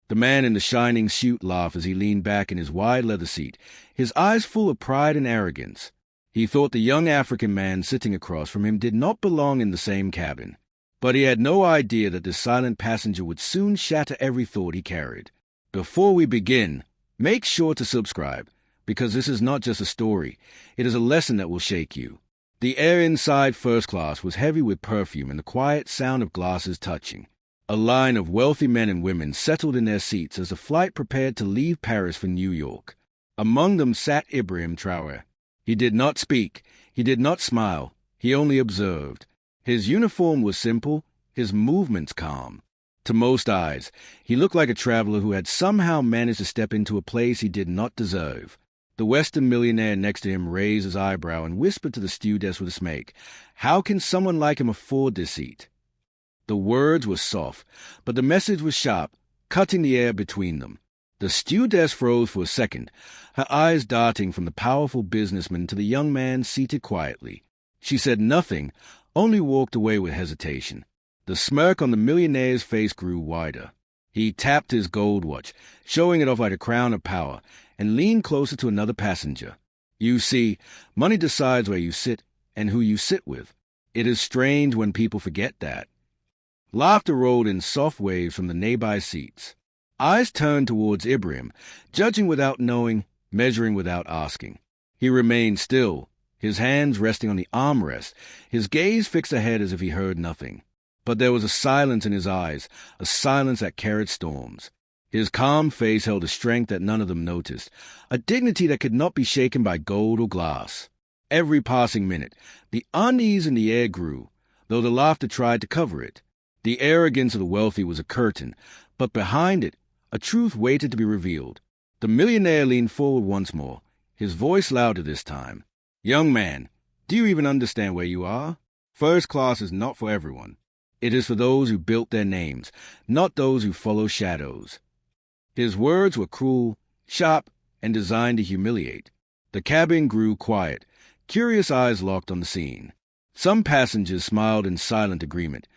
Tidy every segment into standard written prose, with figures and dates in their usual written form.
The man in the shining suit laughed as he leaned back in his wide leather seat, his eyes full of pride and arrogance. He thought the young African man sitting across from him did not belong in the same cabin. But he had no idea that this silent passenger would soon shatter every thought he carried. Before we begin, make sure to subscribe, because this is not just a story, it is a lesson that will shake you. The air inside first class was heavy with perfume and the quiet sound of glasses touching. A line of wealthy men and women settled in their seats as the flight prepared to leave Paris for New York. Among them sat Ibrahim Traoré. He did not speak, he did not smile, he only observed. His uniform was simple, his movements calm. To most eyes, he looked like a traveler who had somehow managed to step into a place he did not deserve. The Western millionaire next to him raised his eyebrow and whispered to the stewardess with a smirk, "How can someone like him afford this seat?" The words were soft, but the message was sharp, cutting the air between them. The stewardess froze for a second, her eyes darting from the powerful businessman to the young man seated quietly. She said nothing, only walked away with hesitation. The smirk on the millionaire's face grew wider. He tapped his gold watch, showing it off like a crown of power, and leaned closer to another passenger. You see, money decides where you sit and who you sit with. It is strange when people forget that. Laughter rolled in soft waves from the nearby seats. Eyes turned towards Ibrahim, judging without knowing, measuring without asking. He remained still, his hands resting on the armrest, his gaze fixed ahead as if he heard nothing. But there was a silence in his eyes, a silence that carried storms. His calm face held a strength that none of them noticed, a dignity that could not be shaken by gold or glass. Every passing minute, the unease in the air grew, though the laughter tried to cover it. The arrogance of the wealthy was a curtain, but behind it, a truth waited to be revealed. The millionaire leaned forward once more, his voice louder this time. "Young man, do you even understand where you are? First class is not for everyone. It is for those who built their names, not those who follow shadows." His words were cruel, sharp, and designed to humiliate. The cabin grew quiet, curious eyes locked on the scene. Some passengers smiled in silent agreement.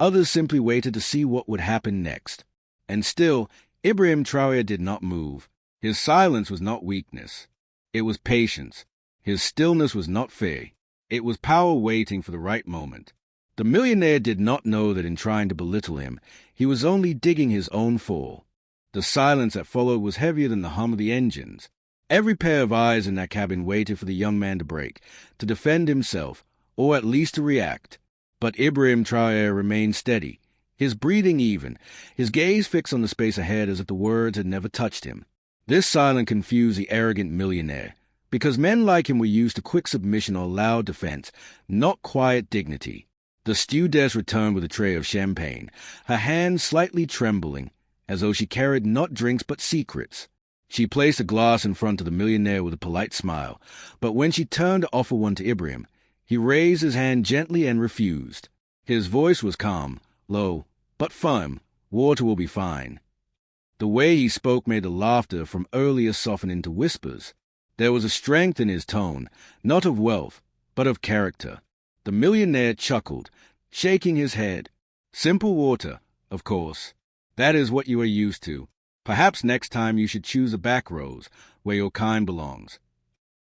Others simply waited to see what would happen next. And still, Ibrahim Traoré did not move. His silence was not weakness. It was patience. His stillness was not fear. It was power waiting for the right moment. The millionaire did not know that in trying to belittle him, he was only digging his own fall. The silence that followed was heavier than the hum of the engines. Every pair of eyes in that cabin waited for the young man to break, to defend himself, or at least to react. But Ibrahim Traoré remained steady, his breathing even, his gaze fixed on the space ahead as if the words had never touched him. This silence confused the arrogant millionaire, because men like him were used to quick submission or loud defense, not quiet dignity. The stewardess returned with a tray of champagne, her hands slightly trembling, as though she carried not drinks but secrets. She placed a glass in front of the millionaire with a polite smile, but when she turned to offer one to Ibrahim, he raised his hand gently and refused. His voice was calm, low, but firm. "Water will be fine." The way he spoke made the laughter from earlier soften into whispers. There was a strength in his tone, not of wealth, but of character. The millionaire chuckled, shaking his head. "Simple water, of course. That is what you are used to. Perhaps next time you should choose the back rows, where your kind belongs."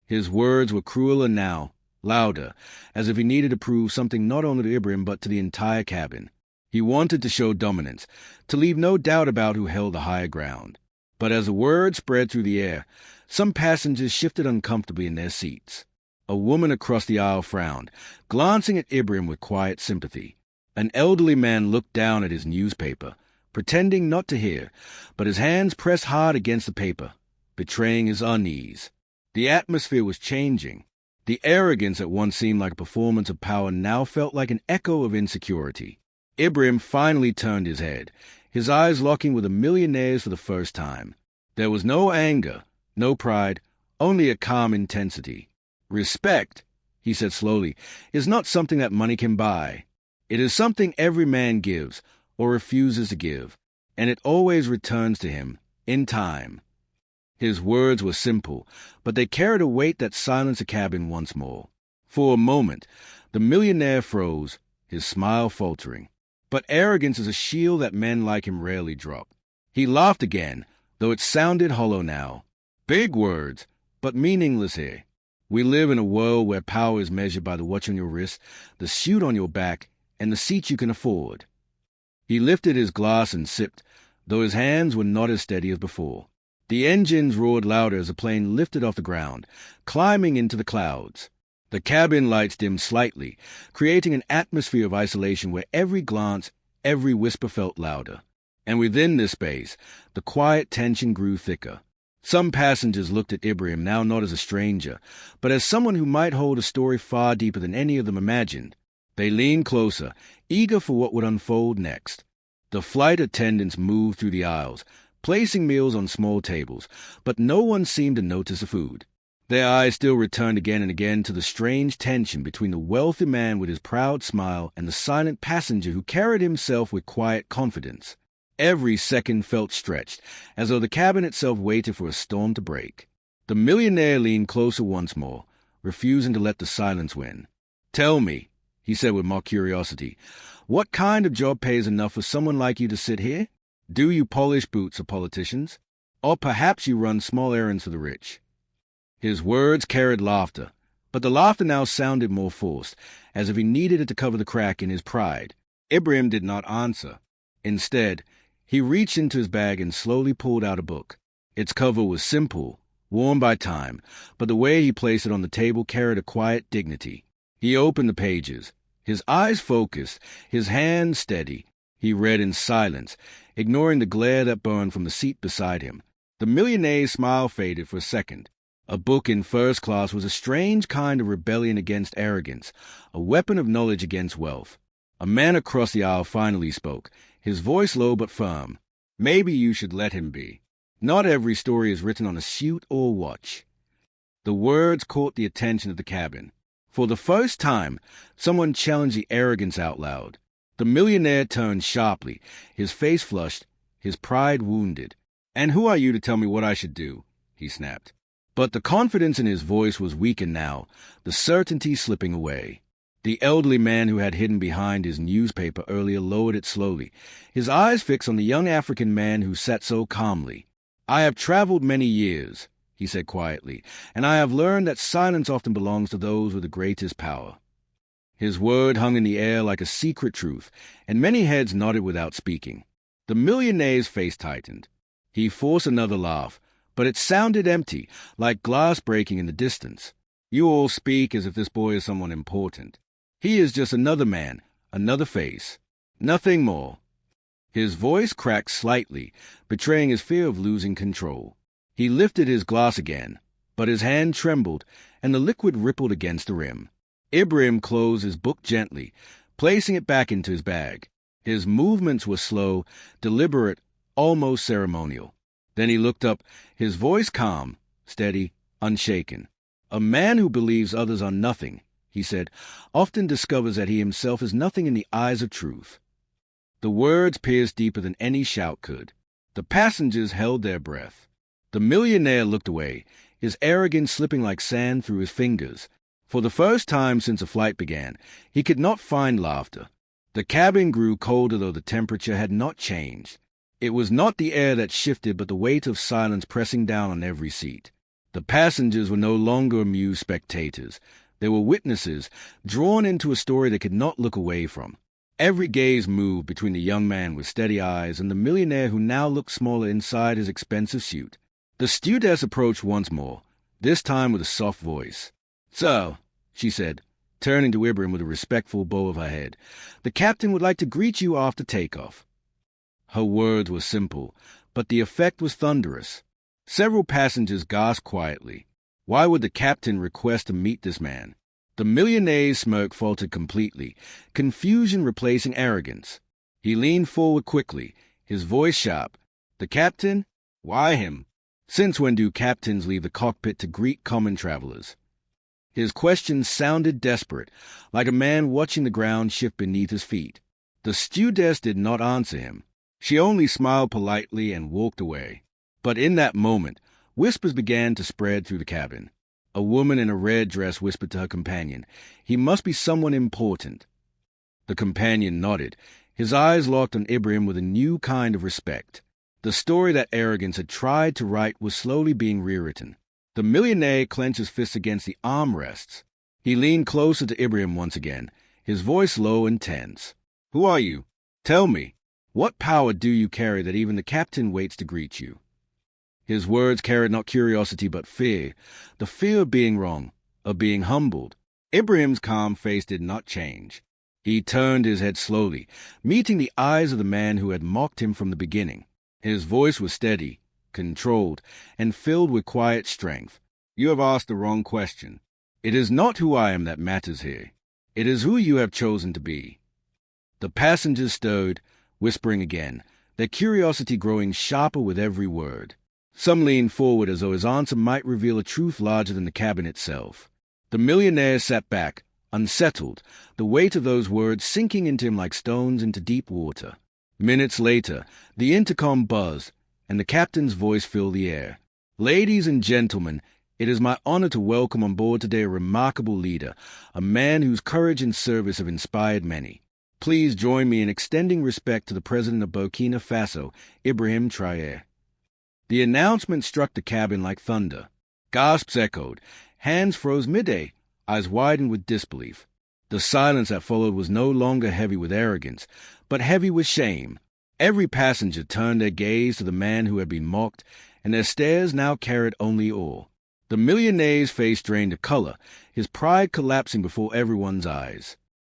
His words were crueler now, louder, as if he needed to prove something not only to Ibrahim but to the entire cabin. He wanted to show dominance, to leave no doubt about who held the higher ground. But as the word spread through the air, some passengers shifted uncomfortably in their seats. A woman across the aisle frowned, glancing at Ibrahim with quiet sympathy. An elderly man looked down at his newspaper, pretending not to hear, but his hands pressed hard against the paper, betraying his unease. The atmosphere was changing. The arrogance that once seemed like a performance of power now felt like an echo of insecurity. Ibrahim finally turned his head, his eyes locking with the millionaire's for the first time. There was no anger, no pride, only a calm intensity. "Respect," he said slowly, "is not something that money can buy. It is something every man gives, or refuses to give, and it always returns to him, in time." His words were simple, but they carried a weight that silenced the cabin once more. For a moment, the millionaire froze, his smile faltering. But arrogance is a shield that men like him rarely drop. He laughed again, though it sounded hollow now. Big words, but meaningless here. We live in a world where power is measured by the watch on your wrist, the suit on your back, and the seat you can afford. He lifted his glass and sipped, though his hands were not as steady as before. The engines roared louder as the plane lifted off the ground, climbing into the clouds. The cabin lights dimmed slightly, creating an atmosphere of isolation where every glance, every whisper felt louder. And within this space, the quiet tension grew thicker. Some passengers looked at Ibrahim now not as a stranger, but as someone who might hold a story far deeper than any of them imagined. They leaned closer, eager for what would unfold next. The flight attendants moved through the aisles, placing meals on small tables, but no one seemed to notice the food. Their eyes still returned again and again to the strange tension between the wealthy man with his proud smile and the silent passenger who carried himself with quiet confidence. Every second felt stretched, as though the cabin itself waited for a storm to break. The millionaire leaned closer once more, refusing to let the silence win. "Tell me," he said with mock curiosity, "what kind of job pays enough for someone like you to sit here? Do you polish boots of politicians? Or perhaps you run small errands for the rich?" His words carried laughter, but the laughter now sounded more forced, as if he needed it to cover the crack in his pride. Ibrahim did not answer. Instead, he reached into his bag and slowly pulled out a book. Its cover was simple, worn by time, but the way he placed it on the table carried a quiet dignity. He opened the pages, his eyes focused, his hand steady. He read in silence, ignoring the glare that burned from the seat beside him. The millionaire's smile faded for a second. A book in first class was a strange kind of rebellion against arrogance, a weapon of knowledge against wealth. A man across the aisle finally spoke, his voice low but firm. "Maybe you should let him be. Not every story is written on a suit or watch." The words caught the attention of the cabin. For the first time, someone challenged the arrogance out loud. The millionaire turned sharply, his face flushed, his pride wounded. "And who are you to tell me what I should do?" he snapped. But the confidence in his voice was weakened now, the certainty slipping away. The elderly man who had hidden behind his newspaper earlier lowered it slowly, his eyes fixed on the young African man who sat so calmly. "I have traveled many years," he said quietly, "and I have learned that silence often belongs to those with the greatest power." His word hung in the air like a secret truth, and many heads nodded without speaking. The millionaire's face tightened. He forced another laugh, but it sounded empty, like glass breaking in the distance. "You all speak as if this boy is someone important. He is just another man, another face. Nothing more." His voice cracked slightly, betraying his fear of losing control. He lifted his glass again, but his hand trembled, and the liquid rippled against the rim. Ibrahim closed his book gently, placing it back into his bag. His movements were slow, deliberate, almost ceremonial. Then he looked up, his voice calm, steady, unshaken. "A man who believes others are nothing," he said, "often discovers that he himself is nothing in the eyes of truth." The words pierced deeper than any shout could. The passengers held their breath. The millionaire looked away, his arrogance slipping like sand through his fingers. For the first time since the flight began, he could not find laughter. The cabin grew colder though the temperature had not changed. It was not the air that shifted but the weight of silence pressing down on every seat. The passengers were no longer amused spectators. They were witnesses, drawn into a story they could not look away from. Every gaze moved between the young man with steady eyes and the millionaire who now looked smaller inside his expensive suit. The stewardess approached once more, this time with a soft voice. "So," she said, turning to Ibrahim with a respectful bow of her head, "the captain would like to greet you after takeoff." Her words were simple, but the effect was thunderous. Several passengers gasped quietly. Why would the captain request to meet this man? The millionaire's smirk faltered completely, confusion replacing arrogance. He leaned forward quickly, his voice sharp. "The captain? Why him? Since when do captains leave the cockpit to greet common travelers?" His question sounded desperate, like a man watching the ground shift beneath his feet. The stewardess did not answer him. She only smiled politely and walked away. But in that moment, whispers began to spread through the cabin. A woman in a red dress whispered to her companion, "He must be someone important." The companion nodded, his eyes locked on Ibrahim with a new kind of respect. The story that arrogance had tried to write was slowly being rewritten. The millionaire clenched his fists against the armrests. He leaned closer to Ibrahim once again, his voice low and tense. "Who are you? Tell me. What power do you carry that even the captain waits to greet you?" His words carried not curiosity but fear, the fear of being wrong, of being humbled. Ibrahim's calm face did not change. He turned his head slowly, meeting the eyes of the man who had mocked him from the beginning. His voice was steady, controlled, and filled with quiet strength. "You have asked the wrong question. It is not who I am that matters here. It is who you have chosen to be." The passengers stirred, whispering again, their curiosity growing sharper with every word. Some leaned forward as though his answer might reveal a truth larger than the cabin itself. The millionaire sat back, unsettled, the weight of those words sinking into him like stones into deep water. Minutes later, the intercom buzzed, and the captain's voice filled the air. "Ladies and gentlemen, it is my honor to welcome on board today a remarkable leader, a man whose courage and service have inspired many. Please join me in extending respect to the President of Burkina Faso, Ibrahim Traoré." The announcement struck the cabin like thunder. Gasps echoed. Hands froze mid-air, eyes widened with disbelief. The silence that followed was no longer heavy with arrogance, but heavy with shame. Every passenger turned their gaze to the man who had been mocked, and their stares now carried only awe. The millionaire's face drained of color, his pride collapsing before everyone's eyes.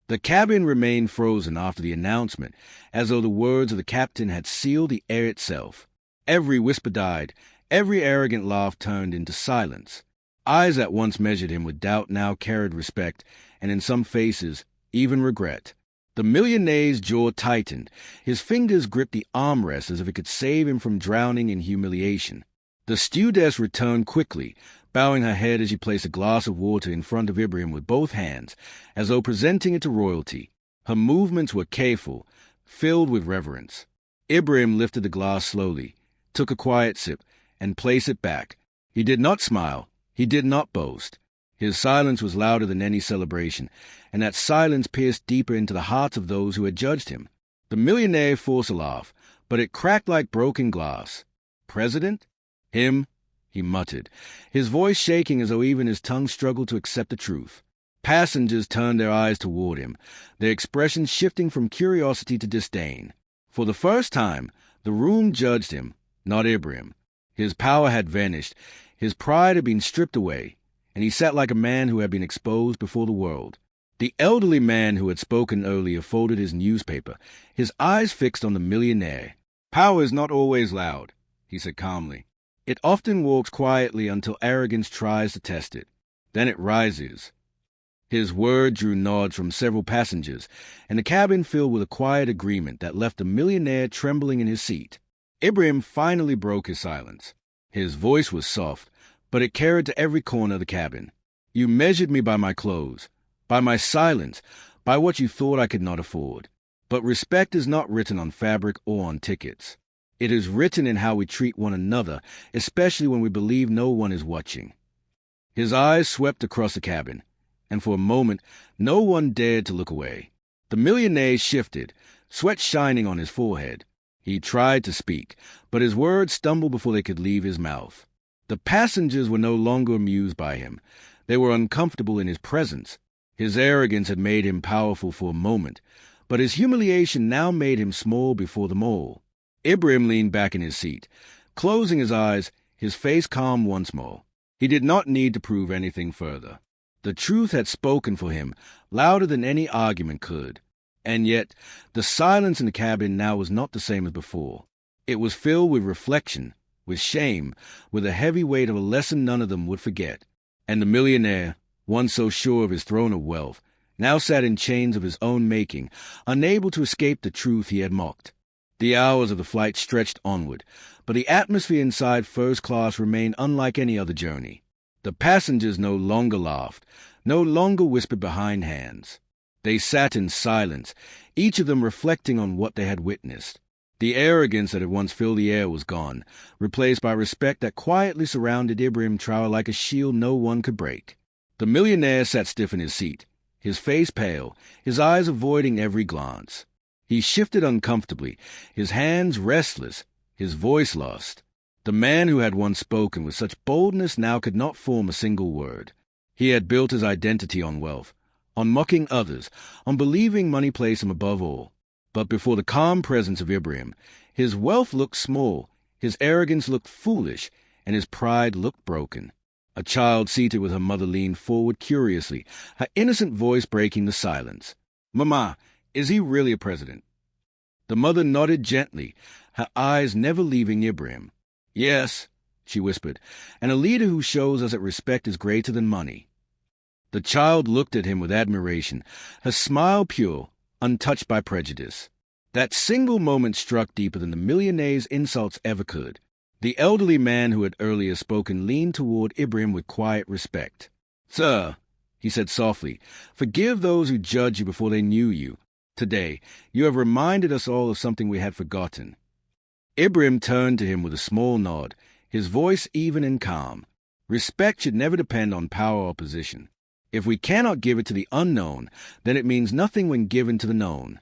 The cabin remained frozen after the announcement, as though the words of the captain had sealed the air itself. Every whisper died, every arrogant laugh turned into silence. Eyes that once measured him with doubt now carried respect, and in some faces, even regret. The millionaire's jaw tightened. His fingers gripped the armrest as if it could save him from drowning in humiliation. The stewardess returned quickly, bowing her head as she placed a glass of water in front of Ibrahim with both hands, as though presenting it to royalty. Her movements were careful, filled with reverence. Ibrahim lifted the glass slowly, took a quiet sip, and placed it back. He did not smile. He did not boast. His silence was louder than any celebration, and that silence pierced deeper into the hearts of those who had judged him. The millionaire forced a laugh, but it cracked like broken glass. "President? Him?" he muttered, his voice shaking as though even his tongue struggled to accept the truth. Passengers turned their eyes toward him, their expressions shifting from curiosity to disdain. For the first time, the room judged him, not Ibrahim. His power had vanished, his pride had been stripped away, and he sat like a man who had been exposed before the world. The elderly man who had spoken earlier folded his newspaper, his eyes fixed on the millionaire. "Power is not always loud," he said calmly. "It often walks quietly until arrogance tries to test it. Then it rises." His word drew nods from several passengers, and the cabin filled with a quiet agreement that left the millionaire trembling in his seat. Ibrahim finally broke his silence. His voice was soft, but it carried to every corner of the cabin. "You measured me by my clothes, by my silence, by what you thought I could not afford. But respect is not written on fabric or on tickets. It is written in how we treat one another, especially when we believe no one is watching." His eyes swept across the cabin, and for a moment no one dared to look away. The millionaire shifted, sweat shining on his forehead. He tried to speak, but his words stumbled before they could leave his mouth. The passengers were no longer amused by him. They were uncomfortable in his presence. His arrogance had made him powerful for a moment, but his humiliation now made him small before them all. Ibrahim leaned back in his seat, closing his eyes, his face calm once more. He did not need to prove anything further. The truth had spoken for him, louder than any argument could. And yet, the silence in the cabin now was not the same as before. It was filled with reflection, with shame, with the heavy weight of a lesson none of them would forget. And the millionaire, once so sure of his throne of wealth, now sat in chains of his own making, unable to escape the truth he had mocked. The hours of the flight stretched onward, but the atmosphere inside first class remained unlike any other journey. The passengers no longer laughed, no longer whispered behind hands. They sat in silence, each of them reflecting on what they had witnessed. The arrogance that had once filled the air was gone, replaced by respect that quietly surrounded Ibrahim Traoré like a shield no one could break. The millionaire sat stiff in his seat, his face pale, his eyes avoiding every glance. He shifted uncomfortably, his hands restless, His voice lost. The man who had once spoken with such boldness now could not form a single word. He had built his identity on wealth, on mocking others, on believing money placed him above all. But before the calm presence of Ibrahim, his wealth looked small, his arrogance looked foolish, and his pride looked broken. A child seated with her mother leaned forward curiously, her innocent voice breaking the silence. "Mama, is he really a president?" The mother nodded gently, her eyes never leaving Ibrahim. "Yes," she whispered, "and a leader who shows us that respect is greater than money." The child looked at him with admiration, her smile pure, untouched by prejudice. That single moment struck deeper than the millionaire's insults ever could. The elderly man who had earlier spoken leaned toward Ibrahim with quiet respect. "Sir," he said softly, "forgive those who judged you before they knew you. Today, you have reminded us all of something we had forgotten." Ibrahim turned to him with a small nod, his voice even and calm. Respect should never depend on power or position. If we cannot give it to the unknown, then it means nothing when given to the known.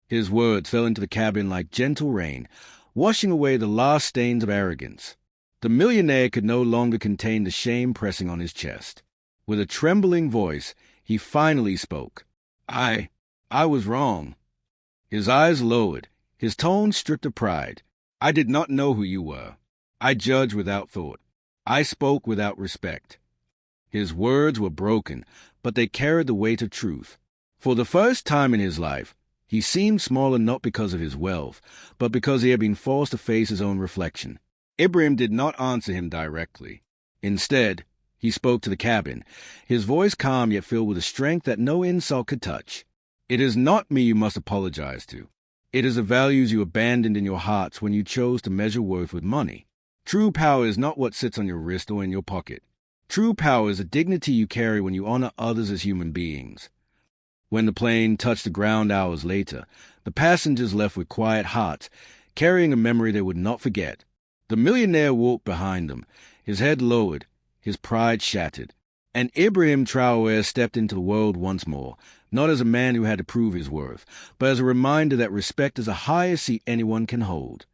His words fell into the cabin like gentle rain, washing away the last stains of arrogance. The millionaire could no longer contain the shame pressing on his chest. With a trembling voice, he finally spoke. I was wrong." His eyes lowered, his tone stripped of pride. "I did not know who you were. I judged without thought. I spoke without respect." His words were broken, but they carried the weight of truth. For the first time in his life, he seemed smaller not because of his wealth, but because he had been forced to face his own reflection. Ibrahim did not answer him directly. Instead, he spoke to the cabin, his voice calm yet filled with a strength that no insult could touch. "It is not me you must apologize to. It is the values you abandoned in your hearts when you chose to measure worth with money. True power is not what sits on your wrist or in your pocket. True power is the dignity you carry when you honor others as human beings." When the plane touched the ground hours later, the passengers left with quiet hearts, carrying a memory they would not forget. The millionaire walked behind them, his head lowered, his pride shattered. And Ibrahim Traoré stepped into the world once more, not as a man who had to prove his worth, but as a reminder that respect is the highest seat anyone can hold.